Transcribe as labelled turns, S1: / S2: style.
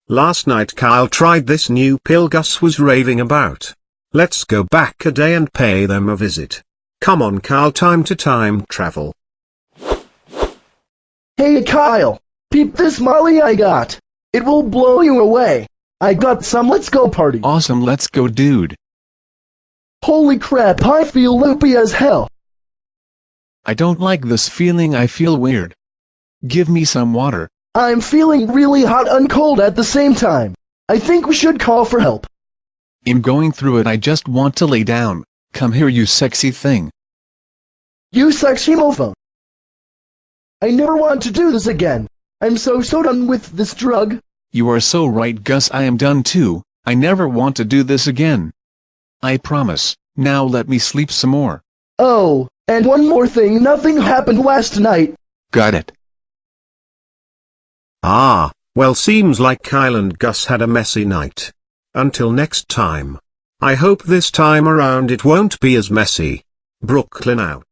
S1: Last night Kyle tried this new pill Gus was raving about. Let's go back a day and pay them a visit. Come on Kyle, time to time travel.
S2: Hey Kyle, peep this Molly I got. It will blow you away. I got some, let's go party.
S3: Awesome, let's go dude.
S2: Holy crap, I feel loopy as hell.
S3: I don't like this feeling, I feel weird. Give me some water.
S2: I'm feeling really hot and cold at the same time. I think we should call for help.
S3: I'm going through it, I just want to lay down. Come here you sexy thing.
S2: You sexy mofo. I never want to do this again. I'm so done with this drug.
S3: You are so right Gus, I am done too. I never want to do this again. I promise. Now let me sleep some more.
S2: Oh, and one more thing, nothing happened last night.
S3: Got it.
S1: Ah, well seems like Kyle and Gus had a messy night. Until next time. I hope this time around it won't be as messy. Brooklyn out.